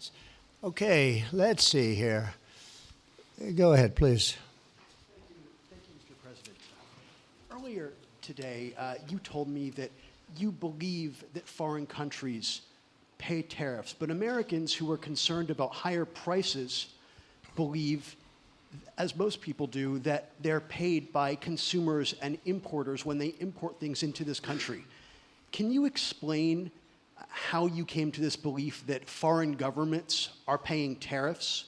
questions. Okay, let's see here. Go ahead, please. Thank you, Mr. President. Earlier today, you told me that you believe that foreign countries pay tariffs, but Americans who are concerned about higher prices believe, as most people do, that they're paid by consumers and importers when they import things into this country. Can you explain how you came to this belief that foreign governments are paying tariffs?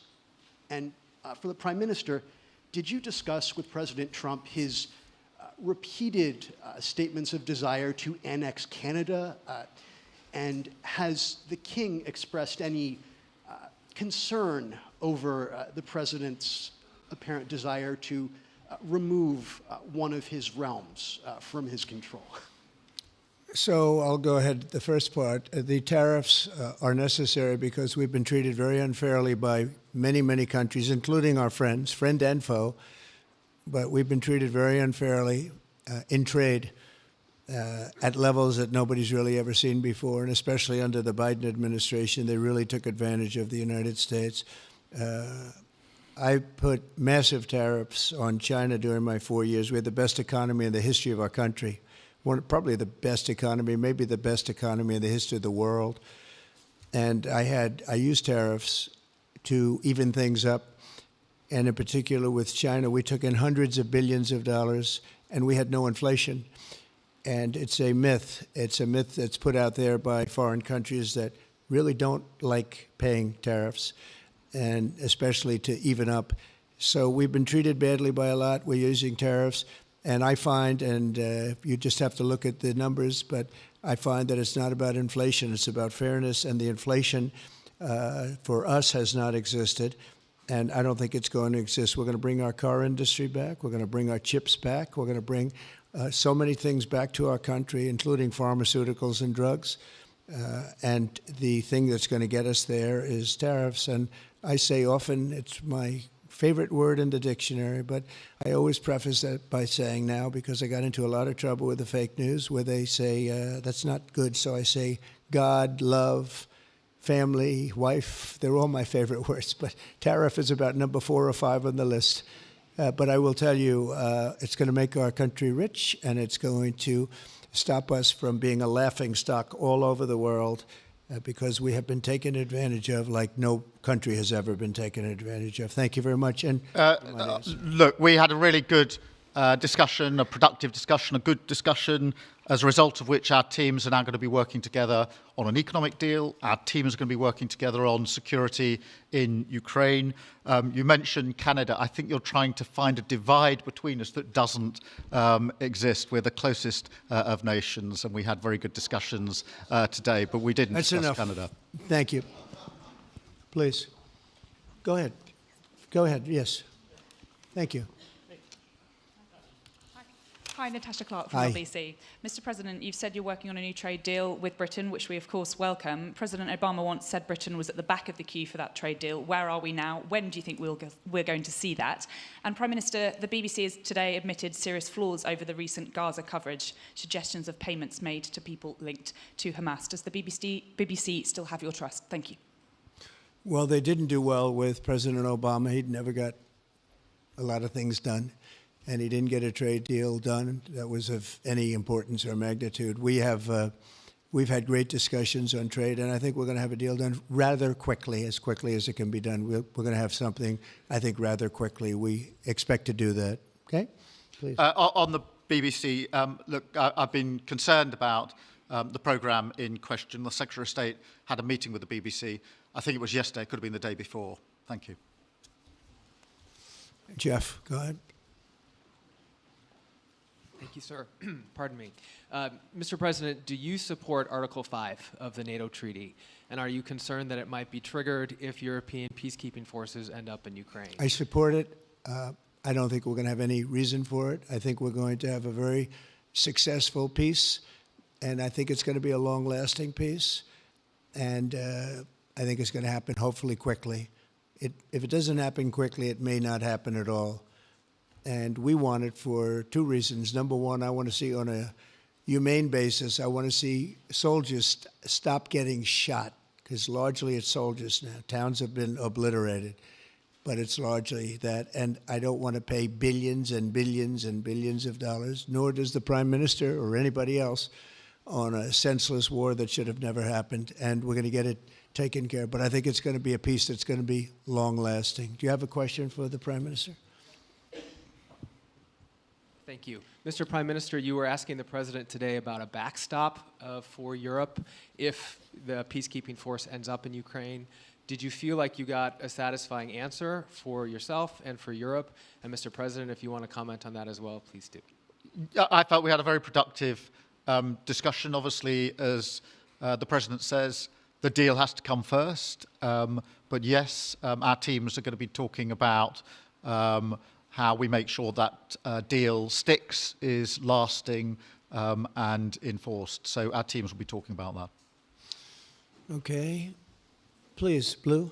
And for the Prime Minister, did you discuss with President Trump his repeated statements of desire to annex Canada? And has the King expressed any concern over the President's apparent desire to remove one of his realms from his control? So I'll go ahead. The first part, the tariffs are necessary because we've been treated very unfairly by many, many countries, including our friends, friend and foe. But we've been treated very unfairly in trade at levels that nobody's really ever seen before, and especially under the Biden administration, they really took advantage of the United States. I put massive tariffs on China during my 4 years. We had the best economy in the history of our country. Probably the best economy, maybe the best economy in the history of the world. And I used tariffs to even things up. And in particular with China, we took in hundreds of billions of dollars and we had no inflation. And it's a myth. It's a myth that's put out there by foreign countries that really don't like paying tariffs, and especially to even up. So we've been treated badly by a lot. We're using tariffs. And I find, and you just have to look at the numbers, but I find that it's not about inflation, it's about fairness, and the inflation for us has not existed, and I don't think it's going to exist. We're going to bring our car industry back, we're going to bring our chips back, we're going to bring so many things back to our country, including pharmaceuticals and drugs, and the thing that's going to get us there is tariffs. And I say often, it's my favorite word in the dictionary, but I always preface that by saying now, because I got into a lot of trouble with the fake news where they say that's not good, so I say God, love, family, wife, they're all my favorite words, but tariff is about number 4 or 5 on the list. But I will tell you, it's going to make our country rich, and it's going to stop us from being a laughingstock all over the world, because we have been taken advantage of like no country has ever been taken advantage of. Thank you very much. And look, we had a really good discussion, a productive discussion, a good discussion, as a result of which our teams are now going to be working together on an economic deal. Our teams are going to be working together on security in Ukraine. You mentioned Canada. I think you're trying to find a divide between us that doesn't exist. We're the closest of nations, and we had very good discussions today, but we didn't discuss Canada. Thank you. Please. Go ahead. Go ahead. Yes. Thank you. Hi, Natasha Clark from LBC. Mr. President, you've said you're working on a new trade deal with Britain, which we of course welcome. President Obama once said Britain was at the back of the queue for that trade deal. Where are we now? When do you think we're going to see that? And Prime Minister, the BBC has today admitted serious flaws over the recent Gaza coverage, suggestions of payments made to people linked to Hamas. Does the BBC still have your trust? Thank you. Well, they didn't do well with President Obama. He'd never got a lot of things done, and he didn't get a trade deal done that was of any importance or magnitude. We've had great discussions on trade, and I think we're going to have a deal done rather quickly as it can be done. We're going to have something, I think, rather quickly. We expect to do that. Okay? Please. On the BBC, look, I've been concerned about the programme in question. The Secretary of State had a meeting with the BBC. I think it was yesterday, it could have been the day before. Thank you. Jeff, go ahead. Thank you, sir. Pardon me. Mr. President, do you support Article 5 of the NATO treaty? And are you concerned that it might be triggered if European peacekeeping forces end up in Ukraine? I support it. I don't think we're going to have any reason for it. I think we're going to have a very successful peace, and I think it's going to be a long-lasting peace. And I think it's going to happen hopefully quickly. If it doesn't happen quickly, it may not happen at all. And we want it for 2 reasons. Number one, I want to see on a humane basis, I want to see soldiers stop getting shot, It's largely its soldiers now. Towns have been obliterated, but it's largely that. And I don't want to pay billions and billions and billions of dollars, nor does the Prime Minister or anybody else, on a senseless war that should have never happened. And we're going to get it taken care of. But I think it's going to be a peace that's going to be long-lasting. Do you have a question for the Prime Minister? Thank you. Mr. Prime Minister, you were asking the President today about a backstop for Europe if the peacekeeping force ends up in Ukraine. Did you feel like you got a satisfying answer for yourself and for Europe? And Mr. President, if you want to comment on that as well, please do. I felt we had a very productive discussion. Obviously, as the President says, the deal has to come first. But yes, our teams are going to be talking about how we make sure that deal sticks, is lasting and enforced. So our teams will be talking about that. Okay. Please, Blue.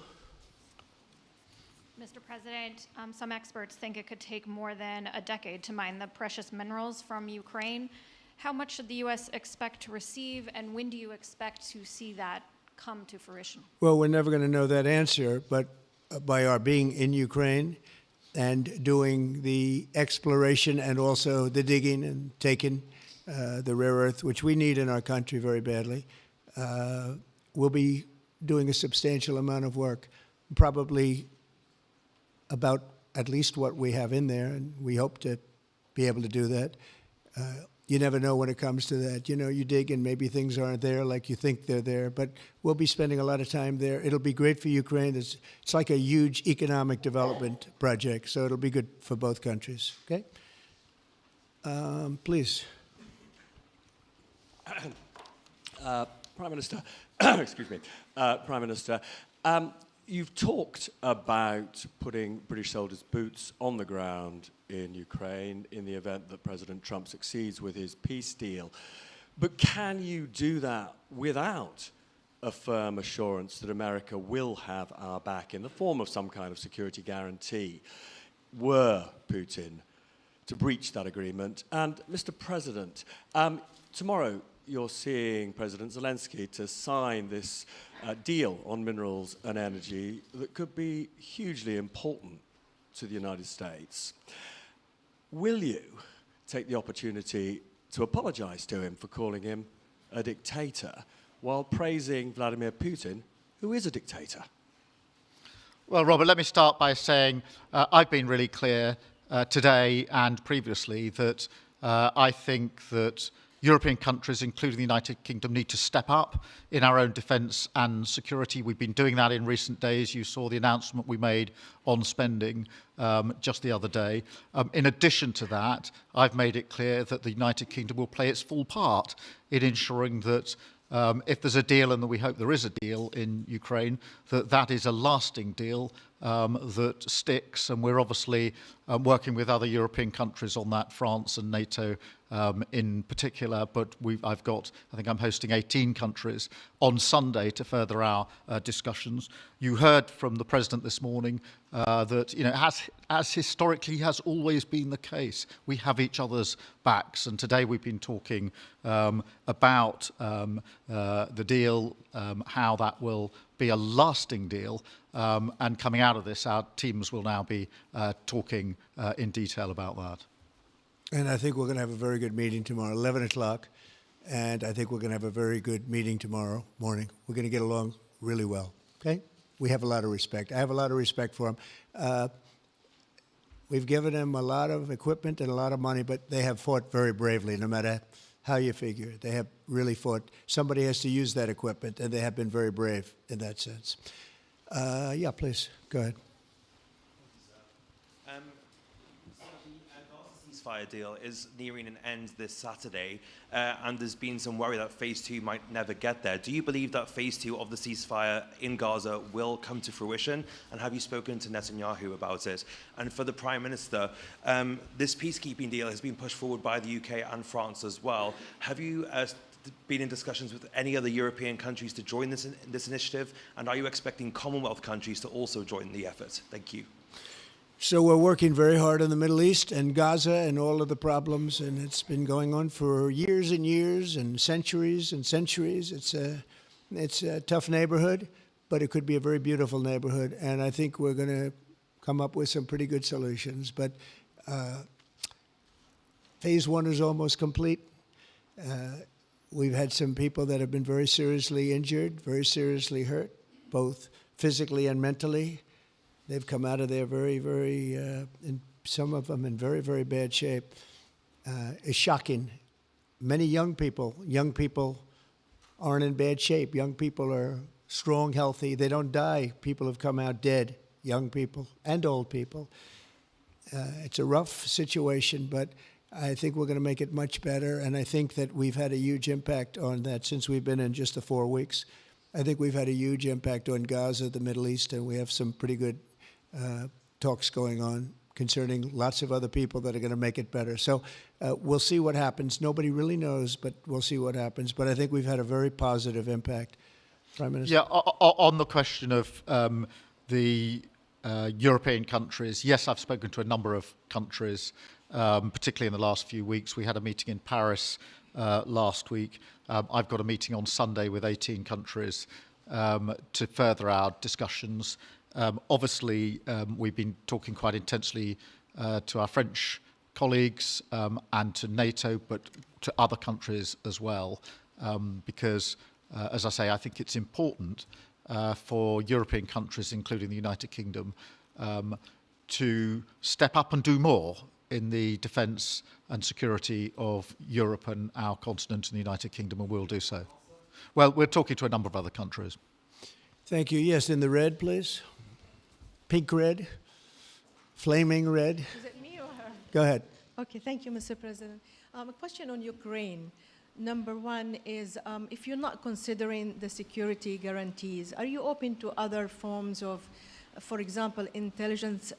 Mr. President, some experts think it could take more than a decade to mine the precious minerals from Ukraine. How much should the U.S. expect to receive, and when do you expect to see that come to fruition? Well, we're never going to know that answer, but by our being in Ukraine and doing the exploration and also the digging and taking the rare earth, which we need in our country very badly, we'll be doing a substantial amount of work, probably about at least what we have in there, and we hope to be able to do that. You never know when it comes to that. You know, you dig and maybe things aren't there like you think they're there, but we'll be spending a lot of time there. It'll be great for Ukraine. It's like a huge economic development project, so it'll be good for both countries, okay? Please. Prime Minister, excuse me, Prime Minister, you've talked about putting British soldiers' boots on the ground in Ukraine in the event that President Trump succeeds with his peace deal. But can you do that without a firm assurance that America will have our back in the form of some kind of security guarantee were Putin to breach that agreement? And Mr. President, tomorrow you're seeing President Zelensky to sign this deal on minerals and energy that could be hugely important to the United States. Will you take the opportunity to apologize to him for calling him a dictator while praising Vladimir Putin, who is a dictator? Well, Robert, let me start by saying I've been really clear today and previously that I think that European countries, including the United Kingdom, need to step up in our own defence and security. We've been doing that in recent days. You saw the announcement we made on spending just the other day. In addition to that, I've made it clear that the United Kingdom will play its full part in ensuring that if there's a deal, and we hope there is a deal in Ukraine, that is a lasting deal that sticks. And we're obviously working with other European countries on that, France and NATO in particular. But I think I'm hosting 18 countries on Sunday to further our discussions. You heard from the President this morning that, you know, as historically has always been the case, we have each other's backs. And today we've been talking about the deal, how that will be a lasting deal. And coming out of this, our teams will now be talking in detail about that. And I think we're going to have a very good meeting tomorrow, 11 o'clock. And I think we're going to have a very good meeting tomorrow morning. We're going to get along really well, okay? We have a lot of respect. I have a lot of respect for them. We've given them a lot of equipment and a lot of money, but they have fought very bravely, no matter how you figure it. They have really fought. Somebody has to use that equipment, and they have been very brave in that sense. Yeah, please, go ahead. Ceasefire deal is nearing an end this Saturday, and there's been some worry that phase 2 might never get there. Do you believe that phase 2 of the ceasefire in Gaza will come to fruition? And have you spoken to Netanyahu about it? And for the Prime Minister, this peacekeeping deal has been pushed forward by the UK and France as well. Have you been in discussions with any other European countries to join this initiative? And are you expecting Commonwealth countries to also join the effort? Thank you. So we're working very hard in the Middle East and Gaza and all of the problems, and it's been going on for years and years and centuries and centuries. It's It's a tough neighborhood, but it could be a very beautiful neighborhood. And I think we're going to come up with some pretty good solutions. But phase one is almost complete. We've had some people that have been very seriously injured, very seriously hurt, both physically and mentally. They've come out of there and some of them in very, very bad shape. It's shocking. Many young people aren't in bad shape. Young people are strong, healthy. They don't die. People have come out dead, young people and old people. It's a rough situation, but I think we're going to make it much better, and I think that we've had a huge impact on that since we've been in just the 4 weeks. I think we've had a huge impact on Gaza, the Middle East, and we have some pretty good talks going on concerning lots of other people that are going to make it better. So we'll see what happens. Nobody really knows, but we'll see what happens. But I think we've had a very positive impact. Prime Minister? Yeah, on the question of the European countries, yes, I've spoken to a number of countries, particularly in the last few weeks. We had a meeting in Paris last week. I've got a meeting on Sunday with 18 countries to further our discussions. Obviously, we've been talking quite intensely to our French colleagues and to NATO, but to other countries as well, because, as I say, I think it's important for European countries, including the United Kingdom, to step up and do more in the defence and security of Europe and our continent and the United Kingdom, and we'll do so. Well, we're talking to a number of other countries. Thank you. Yes, in the red, please. Pink red, flaming red. Is it me or her? Go ahead. Okay, thank you, Mr. President. A question on Ukraine. Number one is, if you're not considering the security guarantees, are you open to other forms of, for example, intelligence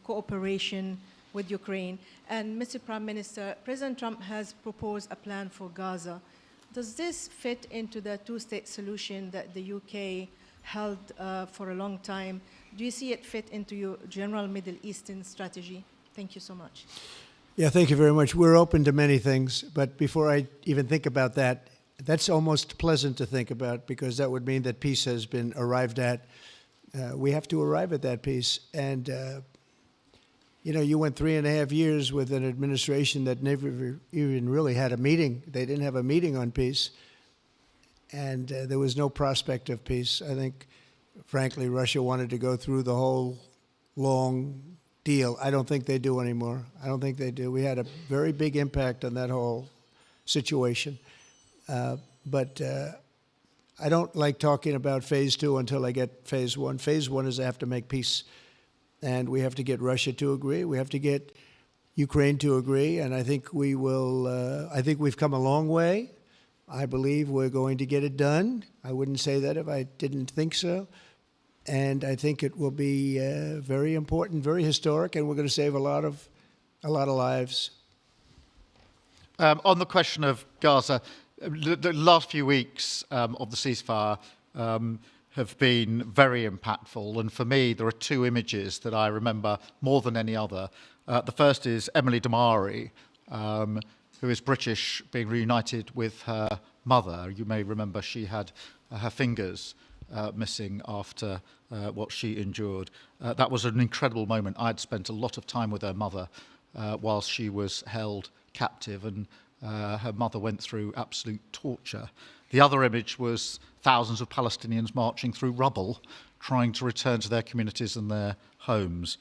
cooperation with Ukraine? And Mr. Prime Minister, President Trump has proposed a plan for Gaza. Does this fit into the two-state solution that the UK held for a long time? Do you see it fit into your general Middle Eastern strategy? Thank you so much. Yeah, thank you very much. We're open to many things, but before I even think about that, that's almost pleasant to think about because that would mean that peace has been arrived at. We have to arrive at that peace. And, you know, you went 3.5 years with an administration that never even really had a meeting. They didn't have a meeting on peace. And there was no prospect of peace. I think, frankly, Russia wanted to go through the whole long deal. I don't think they do anymore. I don't think they do. We had a very big impact on that whole situation. But I don't like talking about phase two until I get phase one. Phase one is I have to make peace. And we have to get Russia to agree. We have to get Ukraine to agree. And I think we will, I think we've come a long way. I believe we're going to get it done. I wouldn't say that if I didn't think so. And I think it will be very important, very historic, and we're going to save a lot of lives. On the question of Gaza, the last few weeks of the ceasefire have been very impactful. And for me, there are two images that I remember more than any other. The first is Emily Viory, who is British, being reunited with her mother. You may remember she had her fingers missing after what she endured. That was an incredible moment. I'd spent a lot of time with her mother whilst she was held captive, and her mother went through absolute torture. The other image was thousands of Palestinians marching through rubble, trying to return to their communities and their homes.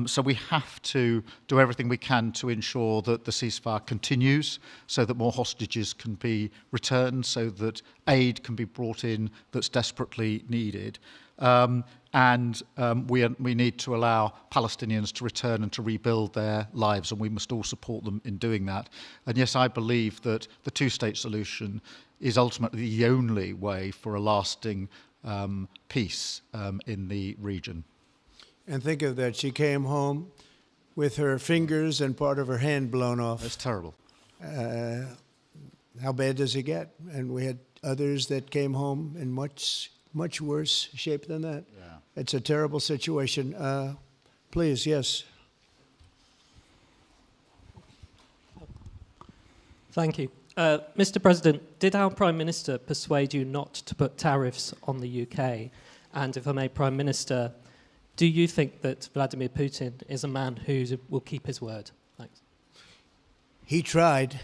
So we have to do everything we can to ensure that the ceasefire continues, so that more hostages can be returned, so that aid can be brought in that's desperately needed. We need to allow Palestinians to return and to rebuild their lives, and we must all support them in doing that. And yes, I believe that the two-state solution is ultimately the only way for a lasting peace in the region. And think of that. She came home with her fingers and part of her hand blown off. That's terrible. How bad does it get? And we had others that came home in much worse shape than that. Yeah. It's a terrible situation. Please, yes. Thank you. Mr. President, did our Prime Minister persuade you not to put tariffs on the UK? And if I may, Prime Minister, do you think that Vladimir Putin is a man who will keep his word? Thanks. He tried.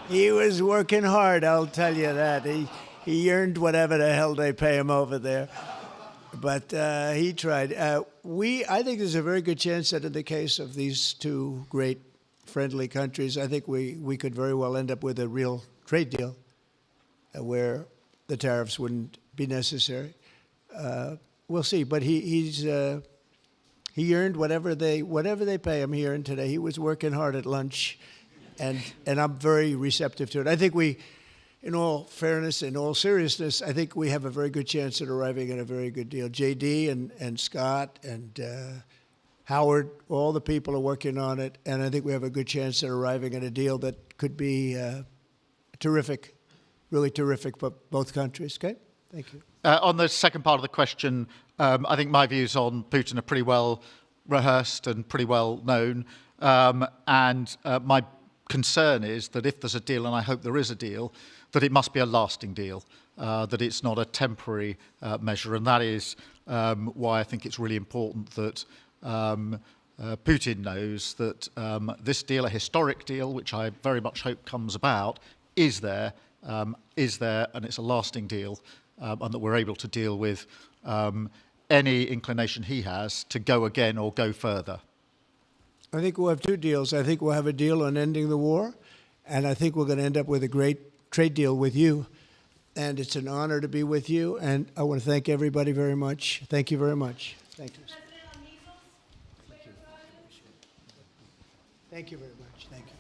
He was working hard, I'll tell you that. He earned whatever the hell they pay him over there. But he tried. I think there's a very good chance that in the case of these two great friendly countries, I think we could very well end up with a real trade deal where the tariffs wouldn't be necessary. We'll see. But he earned whatever they pay him. He earned today. He was working hard at lunch, and I'm very receptive to it. I think in all fairness, in all seriousness, I think we have a very good chance at arriving at a very good deal. JD and Scott and Howard, all the people are working on it, and I think we have a good chance at arriving at a deal that could be terrific, really terrific for both countries. Okay? Thank you. On the second part of the question, I think my views on Putin are pretty well rehearsed and pretty well known. And my concern is that if there's a deal, and I hope there is a deal, that it must be a lasting deal, that it's not a temporary measure. And that is why I think it's really important that Putin knows that this deal, a historic deal, which I very much hope comes about, is there, and it's a lasting deal, and that we're able to deal with any inclination he has to go again or go further. I think we'll have two deals. I think we'll have a deal on ending the war, and I think we're going to end up with a great trade deal with you. And it's an honor to be with you, and I want to thank everybody very much. Thank you very much. Thank you. Thank you very much. Thank you.